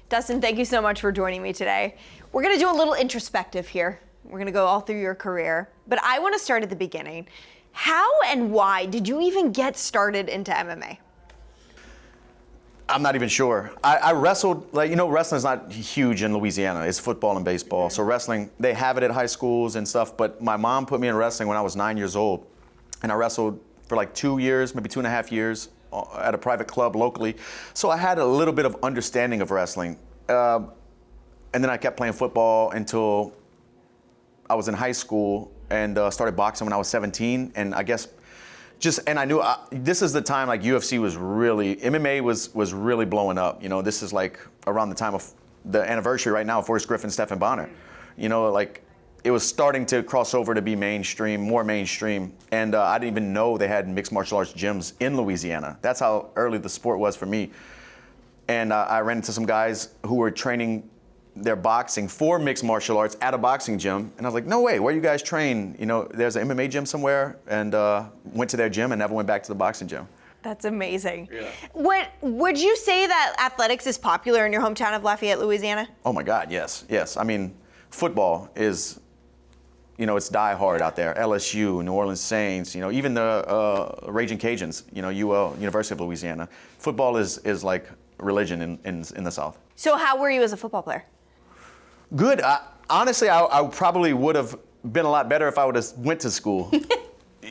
Dustin, thank you so much for joining me today. We're going to do a little introspective here. We're going to go all through your career, but I want to start at the beginning. How and why did you even get started into MMA? I'm not even sure. I wrestled, wrestling's not huge in Louisiana. It's football and baseball. So wrestling, they have it at high schools and stuff, but my mom put me in wrestling when I was 9 years old. And I wrestled for like 2 years, maybe 2.5 years at a private club locally. So I had a little bit of understanding of wrestling. And then I kept playing football until I was in high school and started boxing when I was 17. And I guess and I knew this is the time like UFC was really, MMA was really blowing up. You know, this is like around the time of the anniversary right now of Forrest Griffin, Stephan Bonner. You know, like it was starting to cross over to be mainstream, more mainstream. And I didn't even know they had mixed martial arts gyms in Louisiana. That's how early the sport was for me. And I ran into some guys who were training their boxing for mixed martial arts at a boxing gym. And I was like, no way, where you guys train? You know, there's an MMA gym somewhere, and went to their gym and never went back to the boxing gym. That's amazing. Yeah. Would you say that athletics is popular in your hometown of Lafayette, Louisiana? Oh my God, yes. I mean, football is, it's die hard out there. LSU, New Orleans Saints, even the Raging Cajuns, UL, University of Louisiana. Football is like religion in the South. So how were you as a football player? Good. Honestly, I probably would have been a lot better if I would have went to school.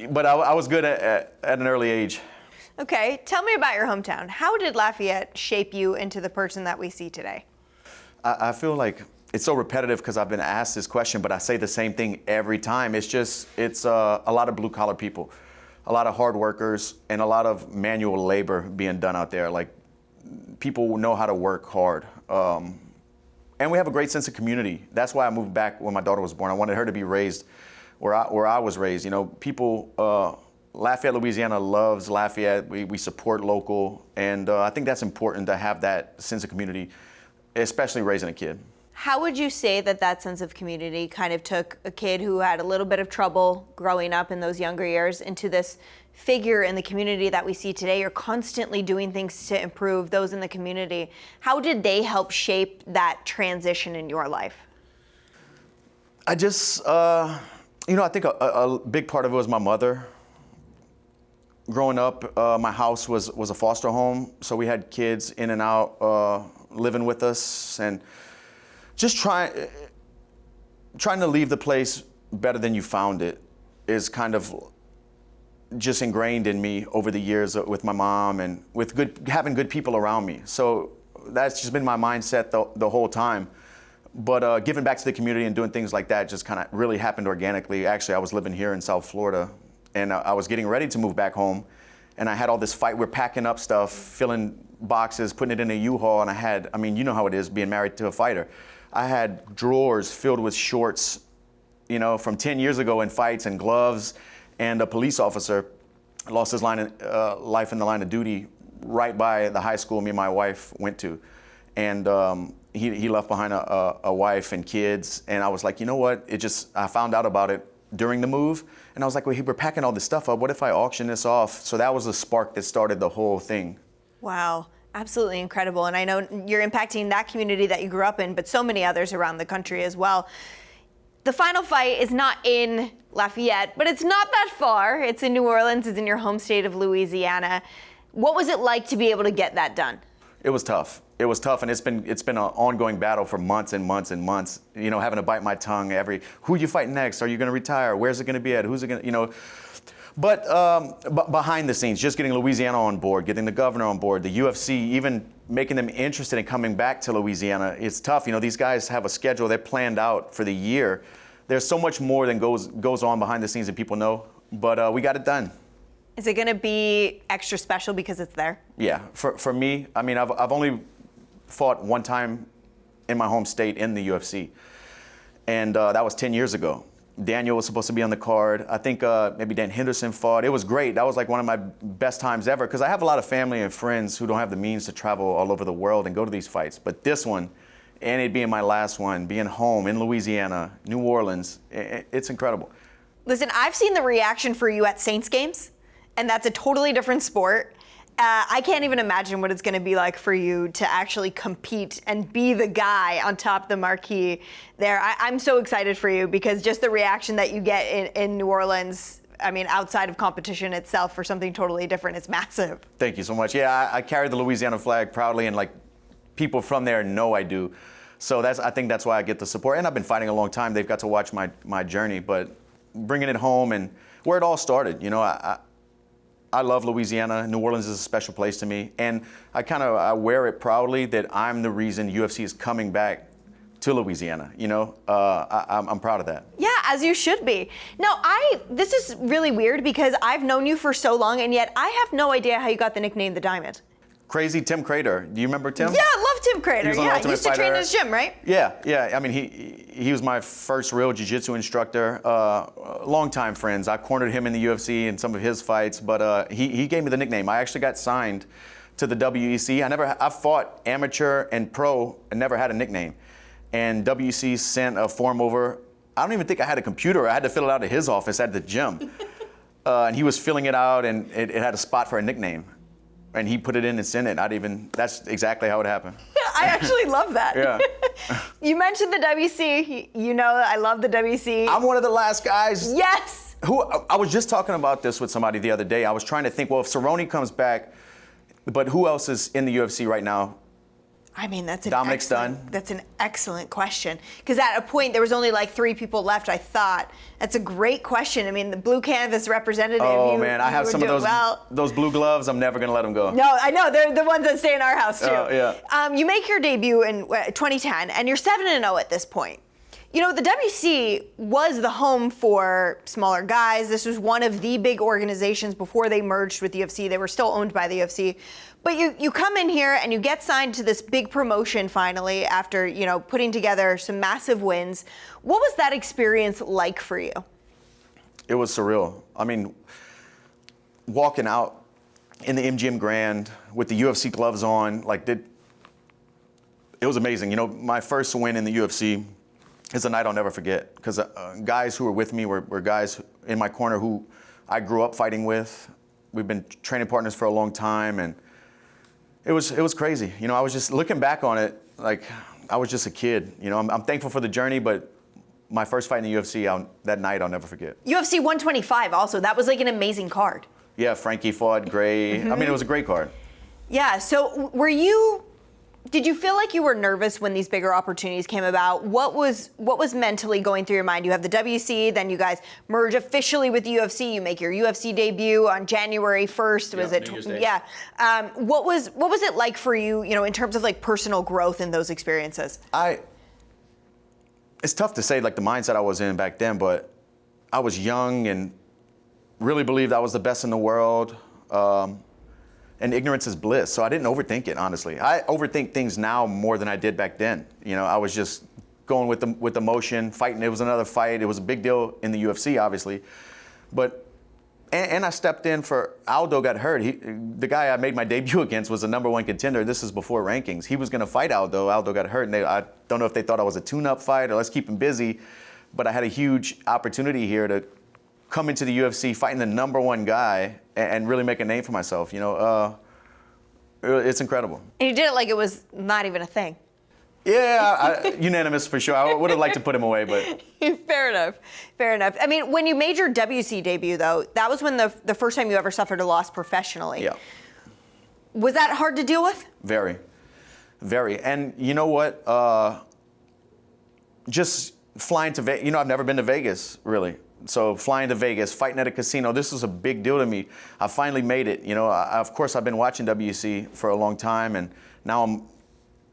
But I was good at an early age. Okay, tell me about your hometown. How did Lafayette shape you into the person that we see today? I feel like it's so repetitive because I've been asked this question, but I say the same thing every time. It's a lot of blue collar people, a lot of hard workers, and a lot of manual labor being done out there. Like people know how to work hard. And we have a great sense of community. That's why I moved back when my daughter was born. I wanted her to be raised where I was raised. People, Lafayette, Louisiana loves Lafayette. We support local. And I think that's important to have that sense of community, especially raising a kid. How would you say that sense of community kind of took a kid who had a little bit of trouble growing up in those younger years into this figure in the community that we see today? You're constantly doing things to improve those in the community. How did they help shape that transition in your life? I just, I think a big part of it was my mother. Growing up, my house was a foster home, so we had kids in and out living with us, and just trying to leave the place better than you found it is kind of just ingrained in me over the years with my mom and with having good people around me. So that's just been my mindset the whole time. But giving back to the community and doing things like that just kind of really happened organically. Actually, I was living here in South Florida, and I was getting ready to move back home, and I had all this fight. We're packing up stuff, filling boxes, putting it in a U-Haul, and you know how it is being married to a fighter. I had drawers filled with shorts, from 10 years ago in fights, and gloves, and a police officer lost his life in the line of duty right by the high school me and my wife went to. And he left behind a wife and kids, and I was like, you know what? I found out about it during the move, and I was like, well, we're packing all this stuff up. What if I auction this off? So that was the spark that started the whole thing. Wow. Absolutely incredible. And I know you're impacting that community that you grew up in, but so many others around the country as well. The final fight is not in Lafayette, but it's not that far. It's in New Orleans. It's in your home state of Louisiana. What was it like to be able to get that done? It was tough. And it's been an ongoing battle for months and months and months. Having to bite my tongue who you fight next? Are you going to retire? Where's it going to be at? Who's it going to, But behind the scenes, just getting Louisiana on board, getting the governor on board, the UFC, even making them interested in coming back to Louisiana, it's tough. These guys have a schedule. They're planned out for the year. There's so much more than goes on behind the scenes that people know, but we got it done. Is it going to be extra special because it's there? Yeah, for me, I've only fought one time in my home state in the UFC, and that was 10 years ago. Daniel was supposed to be on the card. I think maybe Dan Henderson fought. It was great. That was like one of my best times ever because I have a lot of family and friends who don't have the means to travel all over the world and go to these fights. But this one, and it being my last one, being home in Louisiana, New Orleans, it's incredible. Listen, I've seen the reaction for you at Saints games, and that's a totally different sport. I can't even imagine what it's going to be like for you to actually compete and be the guy on top of the marquee there. I'm so excited for you because just the reaction that you get in New Orleans, I mean, outside of competition itself for something totally different, it's massive. Thank you so much. Yeah, I carry the Louisiana flag proudly, and like people from there know I do. So I think that's why I get the support. And I've been fighting a long time. They've got to watch my journey, but bringing it home and where it all started, I love Louisiana. New Orleans is a special place to me. And I wear it proudly that I'm the reason UFC is coming back to Louisiana. I'm proud of that. Yeah, as you should be. Now, this is really weird because I've known you for so long, and yet I have no idea how you got the nickname The Diamond. Crazy Tim Crater. Do you remember Tim? Yeah, I love Tim Crater. Yeah, he used to train in his gym, right? Yeah. I mean, he was my first real jiu-jitsu instructor. Longtime friends. I cornered him in the UFC in some of his fights, but he gave me the nickname. I actually got signed to the WEC. I fought amateur and pro and never had a nickname. And WEC sent a form over. I don't even think I had a computer. I had to fill it out at his office at the gym. And he was filling it out, and it had a spot for a nickname. And he put it in and sent it. That's exactly how it happened. I actually love that. Yeah. You mentioned the WC. I love the WC. I'm one of the last guys. Yes. I was just talking about this with somebody the other day. I was trying to think, well, if Cerrone comes back, but who else is in the UFC right now? I mean, that's an excellent question. Because at a point, there was only like 3 people left, I thought. That's a great question. I mean, the blue canvas representative. Oh, man, I have some of those blue gloves. I'm never going to let them go. No, I know. They're the ones that stay in our house, too. Yeah. You make your debut in 2010, and you're 7-0 at this point. The WC was the home for smaller guys. This was one of the big organizations before they merged with the UFC. They were still owned by the UFC. But you come in here and you get signed to this big promotion finally after, putting together some massive wins. What was that experience like for you? It was surreal. I mean, walking out in the MGM Grand with the UFC gloves on, it was amazing. My first win in the UFC is a night I'll never forget because guys who were with me were guys in my corner who I grew up fighting with. We've been training partners for a long time, and it was crazy. I was just looking back on it like I was just a kid. I'm thankful for the journey, but my first fight in the UFC, that night I'll never forget. UFC 125 also, that was like an amazing card. Yeah, Frankie fought Gray. Mm-hmm. I mean, it was a great card. Yeah, so did you feel like you were nervous when these bigger opportunities came about? What was mentally going through your mind? You have the WC, then you guys merge officially with the UFC. You make your UFC debut on January 1st. Was it? Yeah. What was it like for you? In terms of like personal growth in those experiences. It's tough to say like the mindset I was in back then, but I was young and really believed I was the best in the world. And ignorance is bliss. So I didn't overthink it, honestly. I overthink things now more than I did back then. I was just going with the motion, fighting. It was another fight. It was a big deal in the UFC, obviously. But, and I stepped in for, Aldo got hurt. The guy I made my debut against was the #1 contender. This is before rankings. He was gonna fight Aldo. Aldo got hurt, and I don't know if they thought I was a tune-up fight or let's keep him busy. But I had a huge opportunity here to come into the UFC fighting the #1 guy and really make a name for myself. It's incredible. And you did it like it was not even a thing. Yeah, unanimous for sure. I would have liked to put him away, but. Fair enough. I mean, when you made your WC debut, though, that was when the first time you ever suffered a loss professionally. Yeah. Was that hard to deal with? Very. And you know what? Just flying to Vegas. I've never been to Vegas, really. So flying to Vegas, fighting at a casino, this was a big deal to me. I finally made it. Of course, I've been watching WC for a long time, and now I'm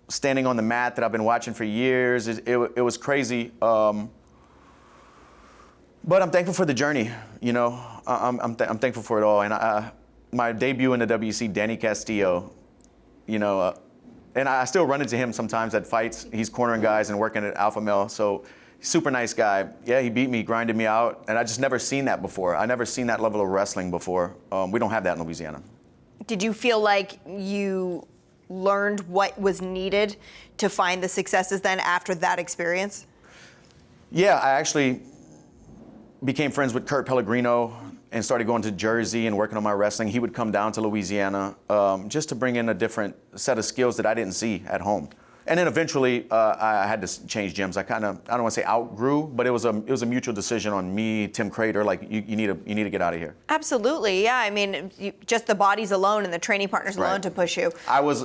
standing on the mat that I've been watching for years. It was crazy. But I'm thankful for the journey. I'm thankful for it all. And my debut in the WC, Danny Castillo, and I still run into him sometimes at fights. He's cornering guys and working at Alpha Male. So super nice guy. Yeah, he beat me, grinded me out, and I just never seen that before. I never seen that level of wrestling before. We don't have that in Louisiana. Did you feel like you learned what was needed to find the successes then after that experience? Yeah, I actually became friends with Kurt Pellegrino and started going to Jersey and working on my wrestling. He would come down to Louisiana just to bring in a different set of skills that I didn't see at home. And then eventually, I had to change gyms. I don't want to say outgrew, but it was a mutual decision on me, Tim Crater. Like you need to get out of here. Absolutely, yeah. I mean, just the bodies alone and the training partners alone to push you. I was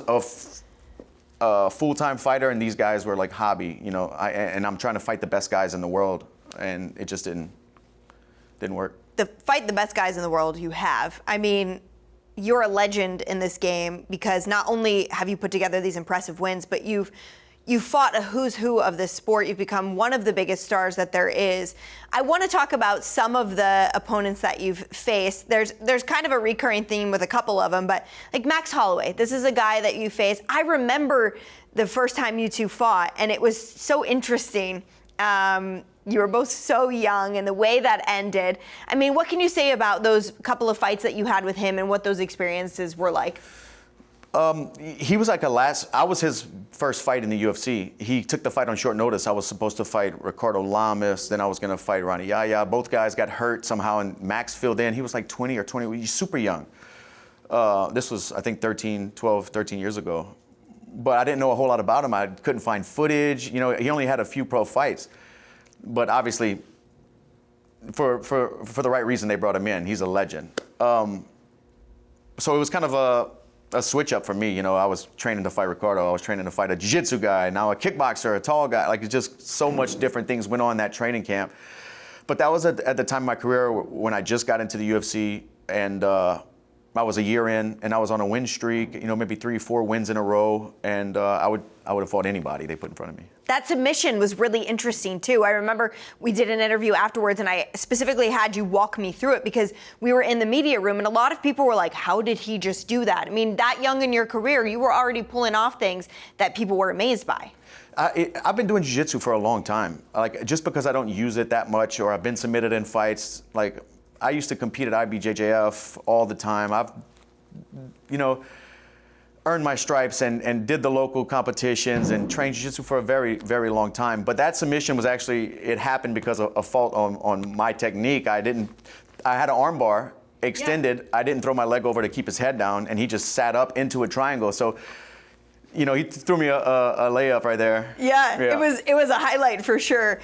a full-time fighter, and these guys were like hobby. And I'm trying to fight the best guys in the world, and it just didn't work. Fight the best guys in the world you have. I mean, you're a legend in this game because not only have you put together these impressive wins, but you've fought a who's who of this sport. You've become one of the biggest stars that there is. I want to talk about some of the opponents that you've faced. There's kind of a recurring theme with a couple of them, but like Max Holloway, this is a guy that you faced. I remember the first time you two fought, and it was so interesting. You were both so young, and the way that ended. I mean, what can you say about those couple of fights that you had with him and what those experiences were like? He was like I was his first fight in the UFC. He took the fight on short notice. I was supposed to fight Ricardo Lamas, then I was going to fight Ronnie Yaya. Both guys got hurt somehow, and Max filled in. He was like 20 or 20, he's super young. This was, I think, 12, 13 years ago. But I didn't know a whole lot about him. I couldn't find footage. He only had a few pro fights. But obviously, for the right reason, they brought him in. He's a legend. So it was kind of a switch up for me. I was training to fight Ricardo. I was training to fight a jiu-jitsu guy. Now a kickboxer, a tall guy. Like, it's just so much different things went on in that training camp. But that was at the time of my career when I just got into the UFC, and I was a year in, and I was on a win streak. Maybe 3-4 wins in a row, and I would have fought anybody they put in front of me. That submission was really interesting too. I remember we did an interview afterwards, and I specifically had you walk me through it because we were in the media room, and a lot of people were like, how did he just do that? I mean, that young in your career, you were already pulling off things that people were amazed by. I've been doing jiu-jitsu for a long time. Like, just because I don't use it that much, or I've been submitted in fights, like, I used to compete at IBJJF all the time. I've, earned my stripes and did the local competitions and trained jiu-jitsu for a very, very long time. But that submission was it happened because of a fault on my technique. I had an arm bar extended. Yeah. I didn't throw my leg over to keep his head down, and he just sat up into a triangle. So, he threw me a layup right there. Yeah. It was a highlight for sure.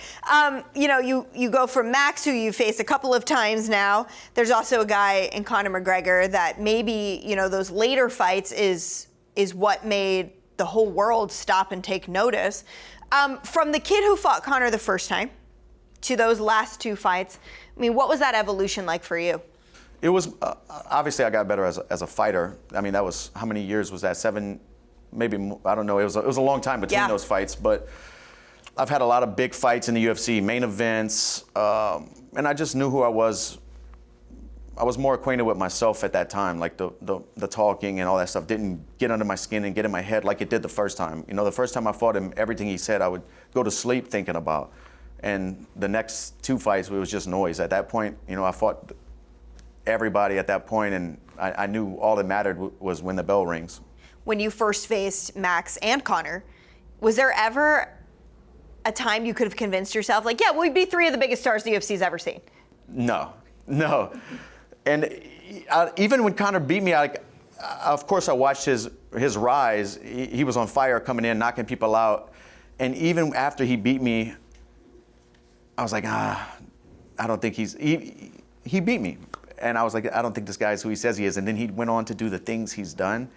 You go from Max, who you faced a couple of times now. There's also a guy in Conor McGregor that maybe, those later fights is what made the whole world stop and take notice. From the kid who fought Conor the first time to those last two fights, I mean, what was that evolution like for you? It was, obviously I got better as a fighter. I mean, that was, how many years was that? 7, maybe, I don't know. It was a long time between those fights, but I've had a lot of big fights in the UFC, main events, and I just knew who I was. I was more acquainted with myself at that time, like the talking and all that stuff didn't get under my skin and get in my head like it did the first time. The first time I fought him, everything he said I would go to sleep thinking about. And the next 2 fights, it was just noise. At that point, I fought everybody at that point, and I knew all that mattered was when the bell rings. When you first faced Max and Conor, was there ever a time you could have convinced yourself, like, yeah, we'd be 3 of the biggest stars the UFC's ever seen? No. And even when Conor beat me, of course I watched his rise. He was on fire coming in, knocking people out. And even after he beat me, I was like, I don't think he beat me. And I was like, I don't think this guy is who he says he is. And then he went on to do the things he's done.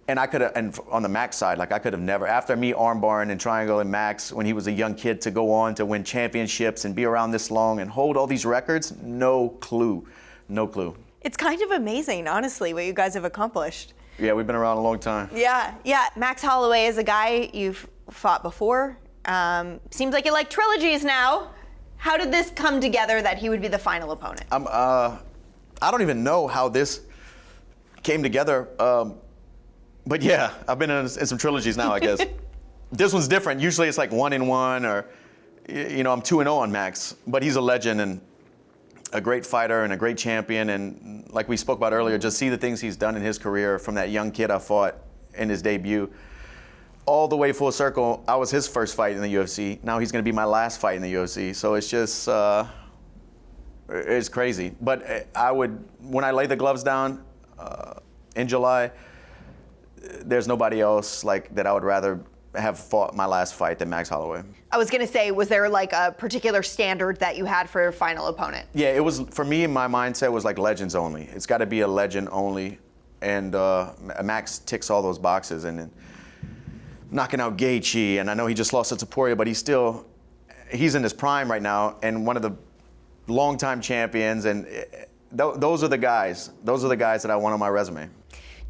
And I could have, and on the Max side, like I could have never, after me armbarring and triangle and Max when he was a young kid, to go on to win championships and be around this long and hold all these records, no clue. It's kind of amazing, honestly, what you guys have accomplished. Yeah, we've been around a long time. Yeah. Max Holloway is a guy you've fought before. Seems like you like trilogies now. How did this come together that he would be the final opponent? I don't even know how this came together. But yeah, I've been in some trilogies now, I guess. This one's different. Usually it's like 1-1 or, I'm 2-0 on Max. But he's a legend and a great fighter and a great champion. And like we spoke about earlier, just see the things he's done in his career from that young kid I fought in his debut. All the way full circle, I was his first fight in the UFC. Now he's going to be my last fight in the UFC. So it's just, It's crazy. But when I lay the gloves down in July, there's nobody else like that I would rather have fought my last fight than Max Holloway. I was gonna say, was there like a particular standard that you had for your final opponent? Yeah, it was, for me, my mindset was like legends only. It's got to be a legend only. And Max ticks all those boxes. And then knocking out Gaethje, and I know he just lost to Poirier, but he's in his prime right now, and one of the longtime champions. And those are the guys. Those are the guys that I want on my resume.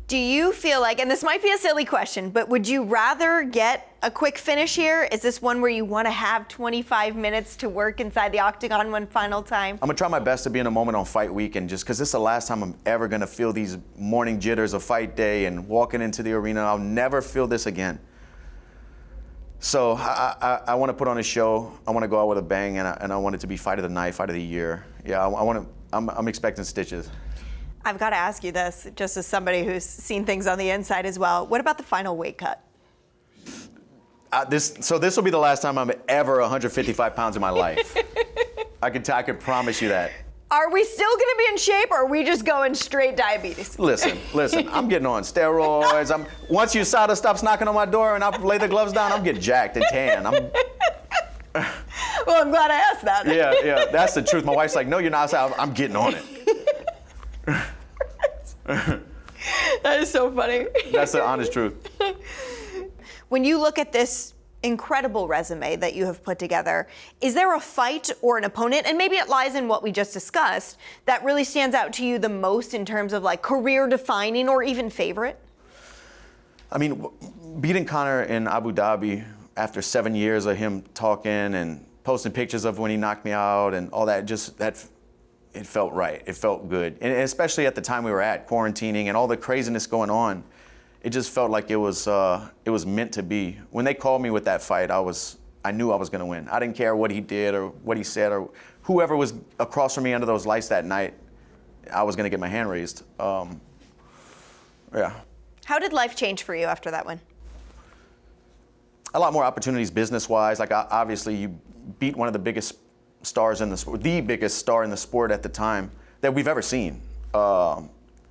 Do you feel like, and this might be a silly question, but would you rather get a quick finish here? Is this one where you want to have 25 minutes to work inside the octagon one final time? I'm gonna try my best to be in a moment on fight week, and just because this is the last time I'm ever gonna feel these morning jitters of fight day and walking into the arena. I'll never feel this again. So I want to put on a show. I want to go out with a bang, and I want it to be fight of the night, fight of the year. Yeah, I'm expecting stitches. I've got to ask you this, just as somebody who's seen things on the inside as well. What about the final weight cut? This will be the last time I'm ever 155 pounds in my life. I can promise you that. Are we still going to be in shape, or are we just going straight diabetes? Listen, I'm getting on steroids. Once USADA stops knocking on my door and I lay the gloves down, I'm getting jacked and tan. Well, I'm glad I asked that. Yeah, that's the truth. My wife's like, no, you're not. I'm getting on it. That is so funny. That's the honest truth. When you look at this incredible resume that you have put together, is there a fight or an opponent, and maybe it lies in what we just discussed, that really stands out to you the most in terms of like career defining or even favorite? I mean, beating Conor in Abu Dhabi after 7 years of him talking and posting pictures of when he knocked me out and all that, it felt right. It felt good. And especially at the time we were at, quarantining and all the craziness going on, it just felt like it was meant to be. When they called me with that fight, I knew I was going to win. I didn't care what he did or what he said or whoever was across from me under those lights that night. I was going to get my hand raised. Yeah. How did life change for you after that win? A lot more opportunities business-wise. Like obviously, you beat one of the biggest stars in the biggest star in the sport at the time that we've ever seen.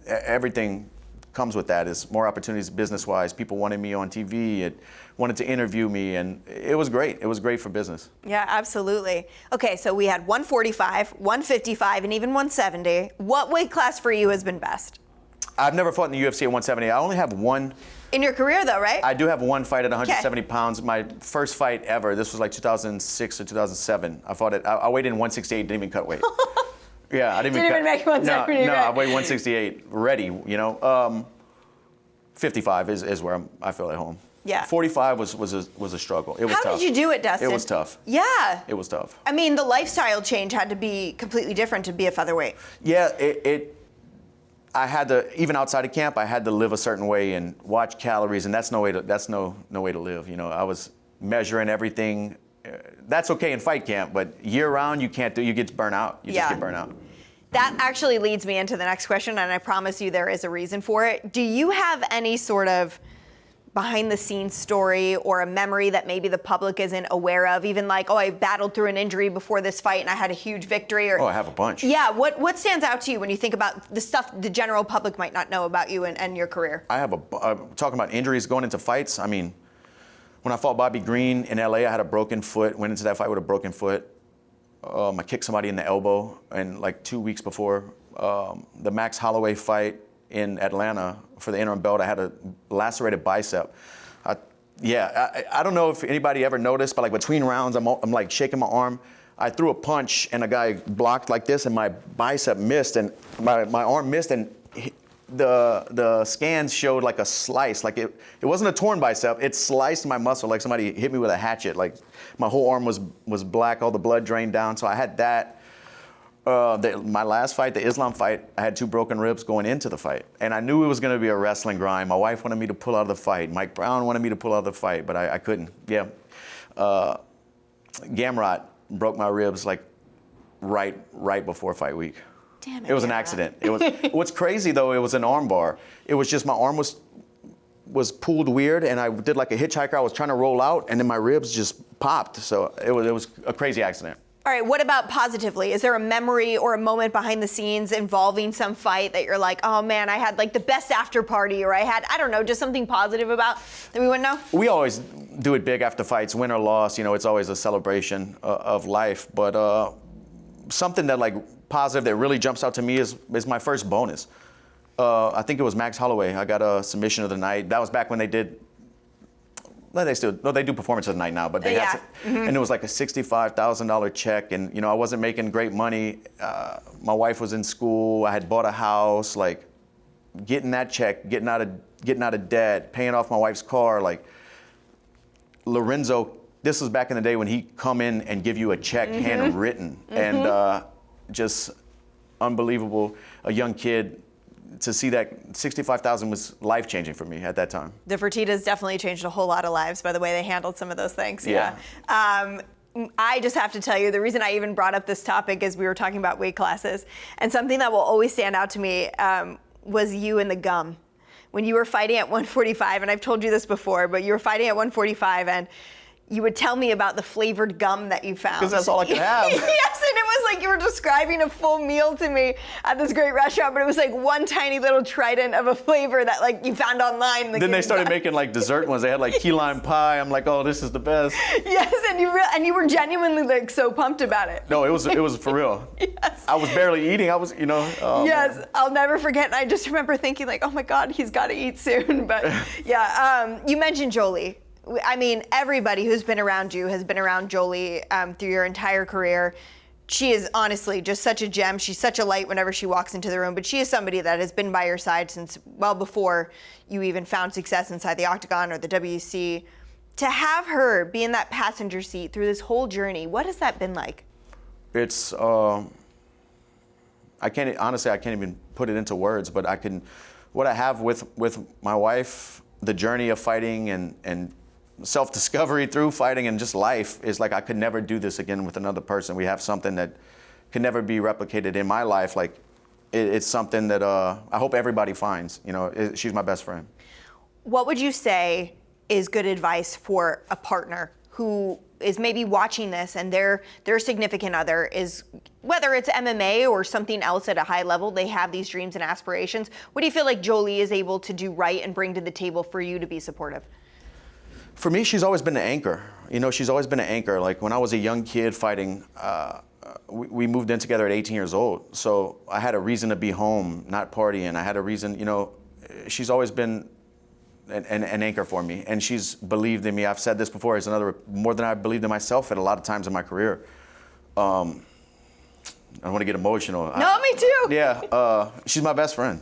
Everything comes with that. Is more opportunities business-wise. People wanted me on TV, wanted to interview me, and it was great. It was great for business. Yeah, absolutely. Okay, so we had 145, 155, and even 170. What weight class for you has been best? I've never fought in the UFC at 170. I only have one. In your career, though, right? I do have one fight at 170 pounds. My first fight ever. This was like 2006 or 2007. I fought it. I weighed in 168. Didn't even cut weight. Yeah, I didn't even make 170. No, I weighed 168. Ready, 55 is where I feel at home. Yeah. 45 was a struggle. It was tough. How did you do it, Dustin? It was tough. Yeah. It was tough. I mean, the lifestyle change had to be completely different to be a featherweight. Yeah, I had to, even outside of camp, I had to live a certain way and watch calories, and that's no way to live. I was measuring everything. That's okay in fight camp, but year round you can't do. You get burnt out. You just get burnt out. That actually leads me into the next question, and I promise you there is a reason for it. Do you have any sort of behind-the-scenes story or a memory that maybe the public isn't aware of? Even like, I battled through an injury before this fight and I had a huge victory. Or I have a bunch. Yeah, what stands out to you when you think about the stuff the general public might not know about you and your career? I have talking about injuries going into fights. I mean, when I fought Bobby Green in LA, I had a broken foot. Went into that fight with a broken foot. I kicked somebody in the elbow, and like 2 weeks before the Max Holloway fight in Atlanta for the interim belt, I had a lacerated bicep. I don't know if anybody ever noticed, but like between rounds, I'm like shaking my arm. I threw a punch and a guy blocked like this, and my bicep missed, and my arm missed, and the scans showed like a slice. Like it wasn't a torn bicep. It sliced my muscle like somebody hit me with a hatchet. Like my whole arm was black, all the blood drained down. So I had that. My last fight, the Islam fight, I had 2 broken ribs going into the fight. And I knew it was going to be a wrestling grind. My wife wanted me to pull out of the fight. Mike Brown wanted me to pull out of the fight, but I couldn't. Yeah. Gamrot broke my ribs like right before fight week. Damn it. It was an accident. It was. What's crazy though, it was an arm bar. It was just my arm was pulled weird, and I did like a hitchhiker. I was trying to roll out, and then my ribs just popped. So it was a crazy accident. All right, what about positively? Is there a memory or a moment behind the scenes involving some fight that you're like, oh man, I had like the best after party, or I don't know, just something positive about that we wouldn't know? We always do it big after fights, win or loss. It's always a celebration of life. But something that like positive that really jumps out to me is my first bonus. I think it was Max Holloway. I got a submission of the night. That was back when they did. Well, they do performance of the night now, but they had and it was like a $65,000 check, and I wasn't making great money. My wife was in school. I had bought a house. Like getting that check, getting out of debt, paying off my wife's car. Like Lorenzo, this was back in the day when he'd come in and give you a check handwritten, and just unbelievable. A young kid. To see that $65,000 was life-changing for me at that time. The Fertittas definitely changed a whole lot of lives by the way they handled some of those things. Yeah. I just have to tell you, the reason I even brought up this topic is we were talking about weight classes, and something that will always stand out to me was you and the gum. When you were fighting at 145, and I've told you this before, but you were fighting at 145, and you would tell me about the flavored gum that you found. Because that's all I could have. Yes, and it was like you were describing a full meal to me at this great restaurant, but it was like one tiny little trident of a flavor that like you found online. Then they started making like dessert ones. They had like key lime pie. I'm like, oh, this is the best. Yes, and you were genuinely like so pumped about it. No, it was for real. Yes. I was barely eating. I was, yes, man. I'll never forget. And I just remember thinking like, oh my God, he's got to eat soon. But yeah, you mentioned Jolie. I mean, everybody who's been around you has been around Jolie through your entire career. She is honestly just such a gem. She's such a light whenever she walks into the room, but she is somebody that has been by your side since well before you even found success inside the Octagon or the WC. To have her be in that passenger seat through this whole journey, what has that been like? It's, I can't even put it into words, but what I have with my wife, the journey of fighting and self-discovery through fighting and just life is like I could never do this again with another person. We have something that can never be replicated in my life. Like it's something that I hope everybody finds. She's my best friend. What would you say is good advice for a partner who is maybe watching this and their significant other is, whether it's MMA or something else at a high level, they have these dreams and aspirations? What do you feel like Jolie is able to do right and bring to the table for you to be supportive? For me, she's always been an anchor. She's always been an anchor. Like when I was a young kid fighting, we moved in together at 18 years old. So I had a reason to be home, not partying. I had a reason, she's always been an anchor for me. And she's believed in me. I've said this before, more than I believed in myself at a lot of times in my career. I don't want to get emotional. No, me too. Yeah, she's my best friend,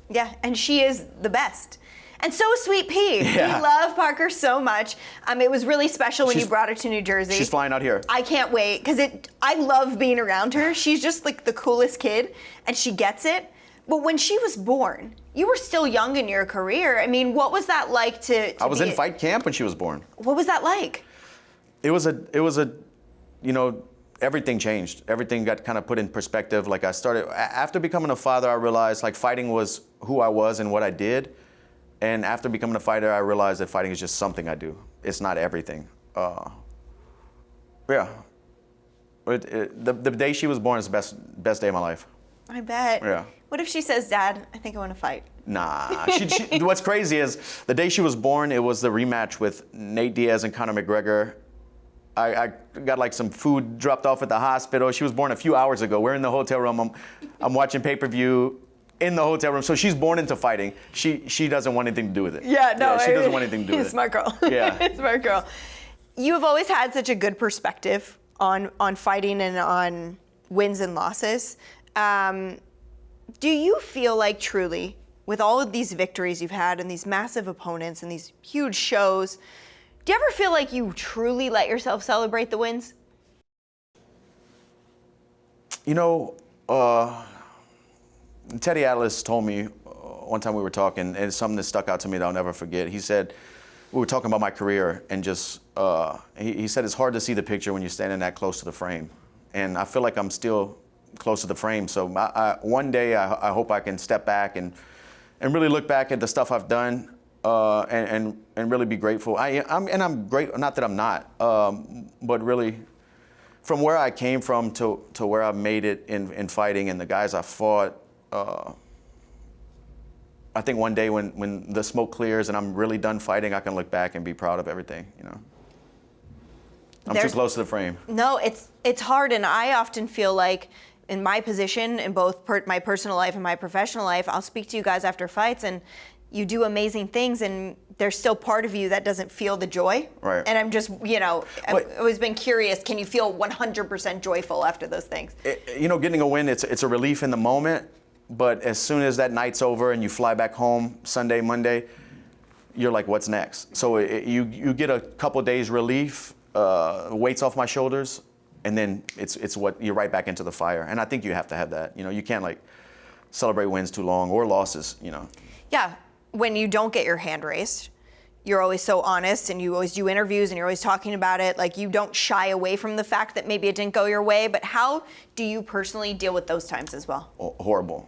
Yeah, and she is the best. And so is Sweet Pea. Yeah. We love Parker so much. It was really special when you brought her to New Jersey. She's flying out here. I can't wait, because I love being around her. She's just like the coolest kid, and she gets it. But when she was born, you were still young in your career. I mean, what was that like to I was in fight camp when she was born. What was that like? It was everything changed. Everything got kind of put in perspective. Like after becoming a father, I realized like fighting was who I was and what I did. And after becoming a fighter, I realized that fighting is just something I do. It's not everything. Yeah. The day she was born is the best day of my life. I bet. Yeah. What if she says, Dad, I think I want to fight? Nah. What's crazy is the day she was born, it was the rematch with Nate Diaz and Conor McGregor. I got like some food dropped off at the hospital. She was born a few hours ago. We're in the hotel room. I'm watching pay-per-view in the hotel room. So she's born into fighting. She doesn't want anything to do with it. Yeah, no. She doesn't want anything to do with it. Smart girl. Yeah. Smart girl. You have always had such a good perspective on fighting and on wins and losses. Do you feel like truly, with all of these victories you've had and these massive opponents and these huge shows, do you ever feel like you truly let yourself celebrate the wins? Teddy Atlas told me one time we were talking, and it's something that stuck out to me that I'll never forget. He said, we were talking about my career, and just, he said it's hard to see the picture when you're standing that close to the frame. And I feel like I'm still close to the frame. So one day I hope I can step back and really look back at the stuff I've done and really be grateful. I'm great, not that I'm not, but really from where I came from to where I've made it in fighting and the guys I fought, I think one day when the smoke clears and I'm really done fighting, I can look back and be proud of everything, you know. I'm too close to the frame. No, it's hard, and I often feel like in my position, in both my personal life and my professional life, I'll speak to you guys after fights, and you do amazing things, and there's still part of you that doesn't feel the joy. Right. And I'm just, I've always been curious, can you feel 100% joyful after those things? Getting a win, it's a relief in the moment, but as soon as that night's over and you fly back home Sunday, Monday, you're like, what's next? So you get a couple days relief, weight's off my shoulders, and then it's what you're right back into the fire. And I think you have to have that. You can't like celebrate wins too long or losses, Yeah, when you don't get your hand raised, you're always so honest, and you always do interviews, and you're always talking about it. Like, you don't shy away from the fact that maybe it didn't go your way. But how do you personally deal with those times as well? Horrible.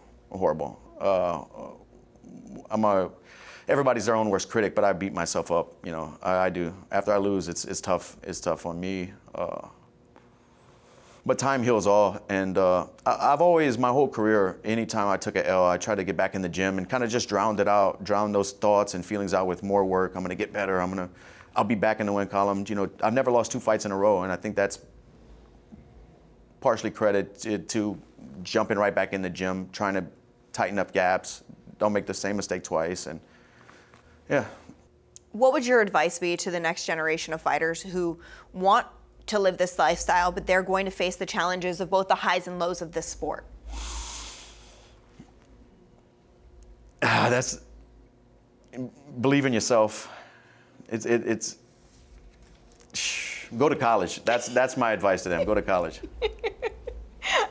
Everybody's their own worst critic, but I beat myself up. I do. After I lose, it's tough. It's tough on me. But time heals all, and I've always, my whole career, anytime I took an L, I tried to get back in the gym and kind of just drown those thoughts and feelings out with more work. I'm gonna get better. I'll be back in the win column. I've never lost 2 fights in a row, and I think that's partially credited to jumping right back in the gym, trying to tighten up gaps, don't make the same mistake twice, and yeah. What would your advice be to the next generation of fighters who want to live this lifestyle, but they're going to face the challenges of both the highs and lows of this sport? Believe in yourself. It's go to college. That's my advice to them. Go to college.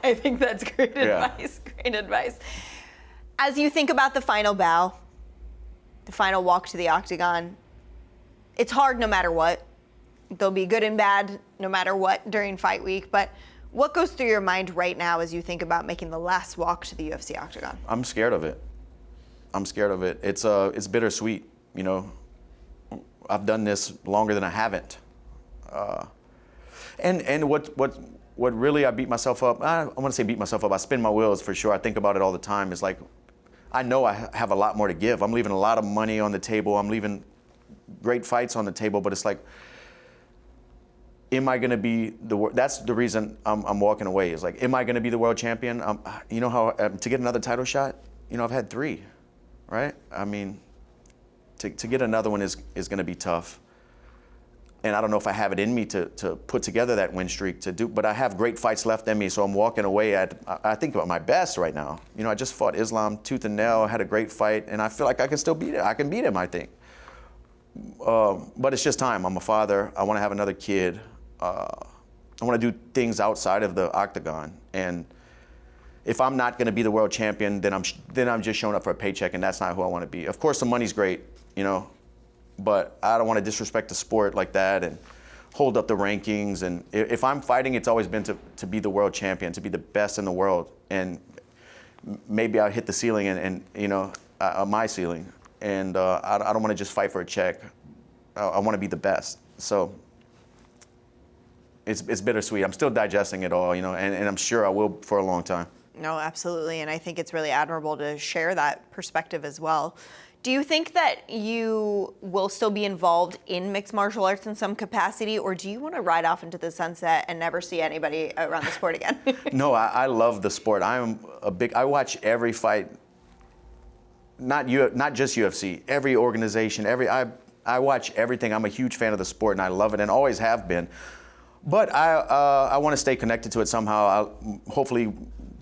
I think that's great advice. Great advice. As you think about the final bow, the final walk to the octagon, it's hard no matter what. There'll be good and bad no matter what during fight week, but what goes through your mind right now as you think about making the last walk to the UFC octagon? I'm scared of it. It's bittersweet, I've done this longer than I haven't. And what really I beat myself up, I want to say beat myself up, I spin my wheels for sure. I think about it all the time. It's like, I know I have a lot more to give. I'm leaving a lot of money on the table. I'm leaving great fights on the table, but it's like, am I going to be that's the reason I'm walking away. Is like, am I going to be the world champion? To get another title shot, I've had 3, right? I mean, to get another one is going to be tough. And I don't know if I have it in me to put together that win streak but I have great fights left in me, so I'm walking away I think about my best right now. I just fought Islam tooth and nail, had a great fight, and I feel like I can still beat it. I can beat him, I think. But it's just time. I'm a father. I want to have another kid. I want to do things outside of the octagon. And if I'm not going to be the world champion, then I'm just showing up for a paycheck, and that's not who I want to be. Of course, the money's great, but I don't want to disrespect the sport like that and hold up the rankings. And if I'm fighting, it's always been to be the world champion, to be the best in the world. And maybe I'll hit the ceiling and my ceiling. And I don't want to just fight for a check. I want to be the best. So it's bittersweet. I'm still digesting it all, and I'm sure I will for a long time. No, absolutely. And I think it's really admirable to share that perspective as well. Do you think that you will still be involved in mixed martial arts in some capacity, or do you want to ride off into the sunset and never see anybody around the sport again? No, I love the sport. I watch every fight, not just UFC, every organization, I watch everything. I'm a huge fan of the sport, and I love it and always have been. But I want to stay connected to it somehow. I'll hopefully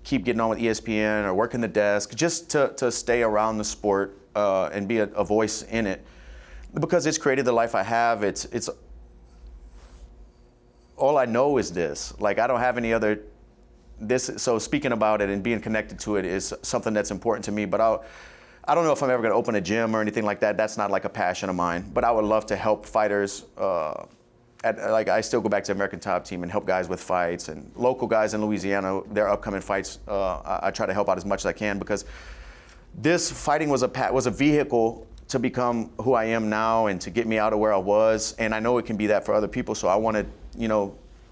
keep getting on with ESPN or working the desk just to stay around the sport and be a voice in it, because it's created the life I have. It's all I know is this. Like, I don't have any other. So speaking about it and being connected to it is something that's important to me. But I don't know if I'm ever going to open a gym or anything like that. That's not like a passion of mine. But I would love to help fighters. I still go back to American Top Team and help guys with fights, and local guys in Louisiana, their upcoming fights. I try to help out as much as I can, because this fighting was a vehicle to become who I am now and to get me out of where I was. And I know it can be that for other people. So I want to,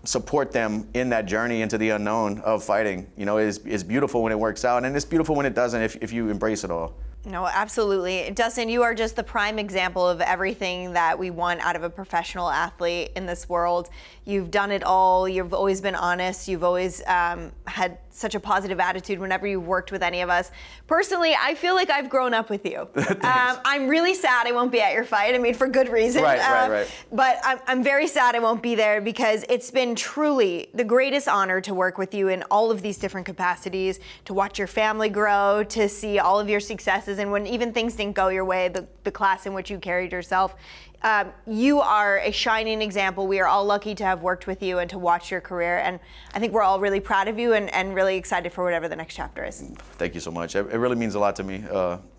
support them in that journey into the unknown of fighting. You know, it's beautiful when it works out, and it's beautiful when it doesn't if you embrace it all. No, absolutely. Dustin, you are just the prime example of everything that we want out of a professional athlete in this world. You've done it all. You've always been honest. You've always had such a positive attitude whenever you've worked with any of us. Personally, I feel like I've grown up with you. I'm really sad I won't be at your fight. I mean, for good reason. Right. But I'm very sad I won't be there because it's been truly the greatest honor to work with you in all of these different capacities, to watch your family grow, to see all of your successes, and when even things didn't go your way, the class in which you carried yourself. You are a shining example. We are all lucky to have worked with you and to watch your career. And I think we're all really proud of you and really excited for whatever the next chapter is. Thank you so much. It really means a lot to me.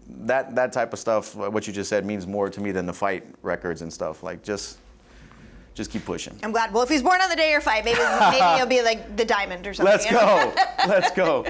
That type of stuff, what you just said, means more to me than the fight records and stuff. Like, just keep pushing. I'm glad. Well, if he's born on the day of your fight, maybe he'll be like the diamond or something. Let's go. Let's go.